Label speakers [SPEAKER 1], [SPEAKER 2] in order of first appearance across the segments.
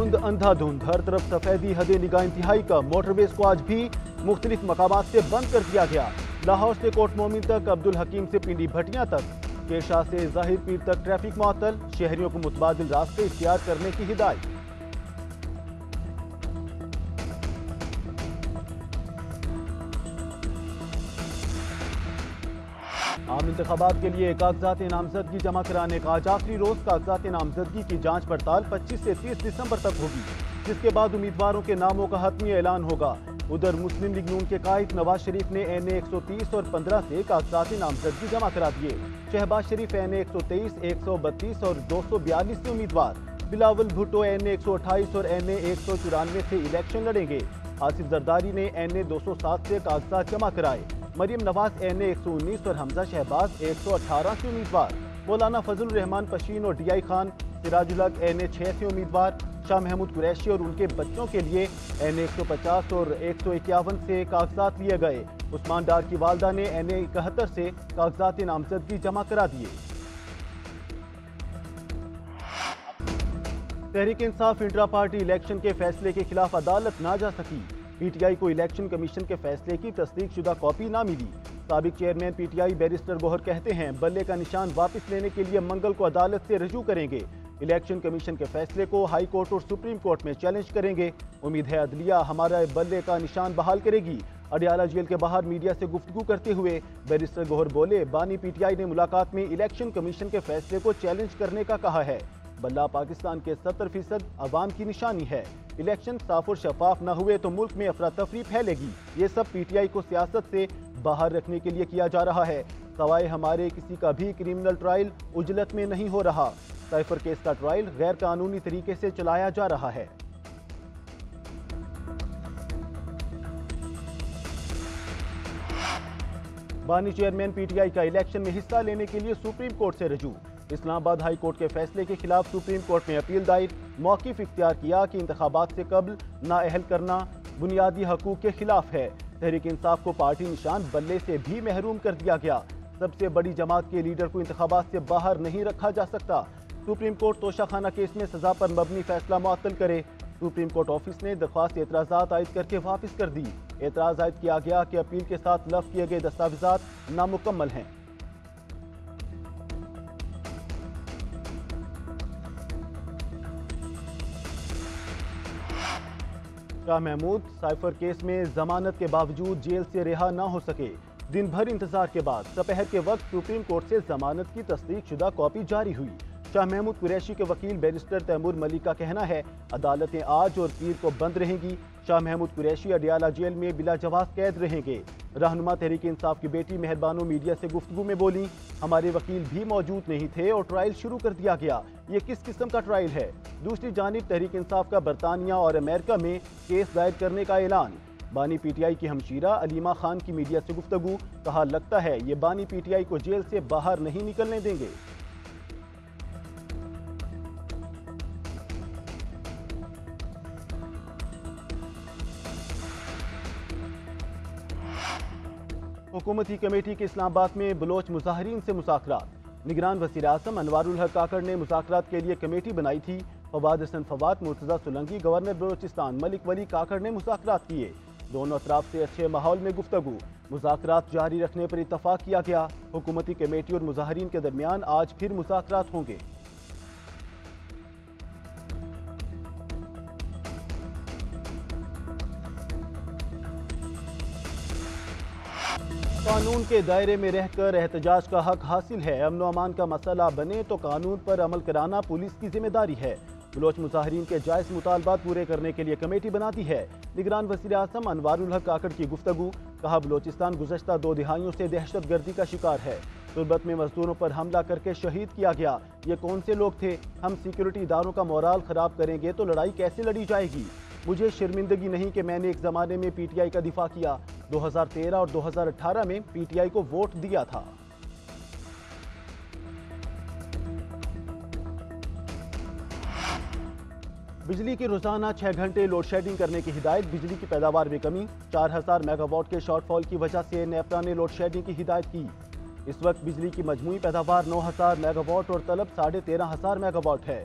[SPEAKER 1] دھند اندھا دھند، ہر طرف سفیدی حد نگاہ انتہائی کم، موٹر ویز کو آج بھی مختلف مقامات سے بند کر دیا گیا۔ لاہور سے کوٹ مومن تک، عبدالحکیم سے پنڈی بھٹیاں تک، کیشا سے ظاہر پیر تک ٹریفک معطل، شہریوں کو متبادل راستے اختیار کرنے کی ہدایت۔ عام انتخابات کے لیے کاغذات نامزدگی جمع کرانے کا آج آخری روز، کاغذات نامزدگی کی جانچ پڑتال 25 سے 30 دسمبر تک ہوگی، جس کے بعد امیدواروں کے ناموں کا حتمی اعلان ہوگا۔ ادھر مسلم لیگ نون کے قائد نواز شریف نے این اے 130 اور 15 سے کاغذات نامزدگی جمع کرا دیے۔ شہباز شریف این اے 123، 132 اور 242 سے امیدوار، بلاول بھٹو این اے 128 اور این اے 194 سے الیکشن لڑیں گے۔ آصف زرداری نے این اے 207 سے کاغذات جمع کرائے۔ مریم نواز این اے 119 اور حمزہ شہباز 118 سے امیدوار، مولانا فضل الرحمان پشین اور D I Khan Siraj ul Haq N اے 6 سے امیدوار، شاہ محمود قریشی اور ان کے بچوں کے لیے این اے 150 اور 151 سے کاغذات لیے گئے۔ عثمان ڈار کی والدہ نے این اے 71 سے کاغذات نامزدگی جمع کرا دیے۔ Tehreek Insaf intra party election کے فیصلے کے خلاف عدالت نہ جا سکی، پی ٹی آئی کو الیکشن کمیشن کے فیصلے کی تصدیق شدہ کاپی نہ ملی۔ سابق chairman PTI barrister Gohar کہتے ہیں بلے کا نشان واپس لینے کے لیے منگل کو عدالت سے رجوع کریں گے۔ الیکشن کمیشن کے فیصلے کو ہائی کورٹ اور سپریم کورٹ میں چیلنج کریں گے۔ امید ہے عدلیہ ہمارا بلے کا نشان بحال کرے گی۔ اڈیالہ جیل کے باہر میڈیا سے گفتگو کرتے ہوئے بیرسٹر گوہر بولے، بانی پی ٹی آئی نے ملاقات میں الیکشن کمیشن کے فیصلے کو چیلنج کرنے کا کہا ہے۔ بلہ پاکستان کے 70% عوام کی نشانی ہے۔ الیکشن صاف اور شفاف نہ ہوئے تو ملک میں افراتفری پھیلے گی۔ یہ سب پی ٹی آئی کو سیاست سے باہر رکھنے کے لیے کیا جا رہا ہے۔ سوائے ہمارے کسی کا بھی کرمنل ٹرائل عجلت میں نہیں ہو رہا۔ سائفر کیس کا ٹرائل غیر قانونی طریقے سے چلایا جا رہا ہے۔ بانی چیئرمین پی ٹی آئی کا الیکشن میں حصہ لینے کے لیے سپریم کورٹ سے رجوع۔ اسلام آباد ہائی کورٹ کے فیصلے کے خلاف سپریم کورٹ میں اپیل دائر، موقف اختیار کیا کہ انتخابات سے قبل نااہل کرنا بنیادی حقوق کے خلاف ہے۔ تحریک انصاف کو پارٹی نشان بلے سے بھی محروم کر دیا گیا۔ سب سے بڑی جماعت کے لیڈر کو انتخابات سے باہر نہیں رکھا جا سکتا۔ سپریم کورٹ توشہ خانہ کیس میں سزا پر مبنی فیصلہ معطل کرے۔ سپریم کورٹ آفس نے درخواست اعتراضات عائد کر کے واپس کر دی۔ اعتراض عائد کیا گیا کہ اپیل کے ساتھ لفظ کیے گئے دستاویزات نامکمل ہیں۔ شاہ محمود سائفر کیس میں ضمانت کے باوجود جیل سے رہا نہ ہو سکے۔ دن بھر انتظار کے بعد دوپہر کے وقت سپریم کورٹ سے ضمانت کی تصدیق شدہ کاپی جاری ہوئی۔ شاہ محمود قریشی کے وکیل بیرسٹر تیمور ملک کا کہنا ہے عدالتیں آج اور پیر کو بند رہیں گی۔ شاہ محمود قریشی اڈیالہ جیل میں بلا جواز قید رہیں گے۔ رہنما تحریک انصاف کی بیٹی مہربانو میڈیا سے گفتگو میں بولی، ہمارے وکیل بھی موجود نہیں تھے اور ٹرائل شروع کر دیا گیا۔ یہ کس قسم کا ٹرائل ہے؟ دوسری جانب تحریک انصاف کا برطانیہ اور امریکہ میں کیس دائر کرنے کا اعلان۔ بانی پی ٹی آئی کی ہمشیرہ علیمہ خان کی میڈیا سے گفتگو، کہا لگتا ہے یہ بانی پی ٹی آئی کو جیل سے باہر نہیں نکلنے دیں گے۔ حکومتی کمیٹی کے اسلام آباد میں بلوچ مظاہرین سے مذاکرات۔ نگران وزیر اعظم انوار الحق کاکڑ نے مذاکرات کے لیے کمیٹی بنائی تھی۔ فواد حسن فواد، مرتضی سولنگی، گورنر بلوچستان ملک ولی کاکڑ نے مذاکرات کیے۔ دونوں اطراف سے اچھے ماحول میں گفتگو، مذاکرات جاری رکھنے پر اتفاق کیا گیا۔ حکومتی کمیٹی اور مظاہرین کے درمیان آج پھر مذاکرات ہوں گے۔ قانون کے دائرے میں رہ کر احتجاج کا حق حاصل ہے۔ امن و امان کا مسئلہ بنے تو قانون پر عمل کرانا پولیس کی ذمہ داری ہے۔ بلوچ مظاہرین کے جائز مطالبات پورے کرنے کے لیے کمیٹی بناتی ہے۔ نگران وزیر اعظم انوار الحق کاکڑ کی گفتگو، کہا بلوچستان گزشتہ 2 دہائیوں سے دہشت گردی کا شکار ہے۔ تربت میں مزدوروں پر حملہ کر کے شہید کیا گیا۔ یہ کون سے لوگ تھے؟ ہم سیکیورٹی اداروں کا مورال خراب کریں گے تو لڑائی کیسے لڑی جائے گی؟ مجھے شرمندگی نہیں کہ میں نے ایک زمانے میں پی ٹی آئی کا دفاع کیا۔ 2013 اور 2018 میں پی ٹی آئی کو ووٹ دیا تھا۔ بجلی کی روزانہ 6 گھنٹے لوڈ شیڈنگ کرنے کی ہدایت۔ بجلی کی پیداوار میں کمی، 4000 میگا واٹ کے شارٹ فال کی وجہ سے نیپرا نے لوڈ شیڈنگ کی ہدایت کی۔ اس وقت بجلی کی مجموعی پیداوار 9000 میگا واٹ اور طلب 13500 میگا واٹ ہے۔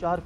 [SPEAKER 1] 4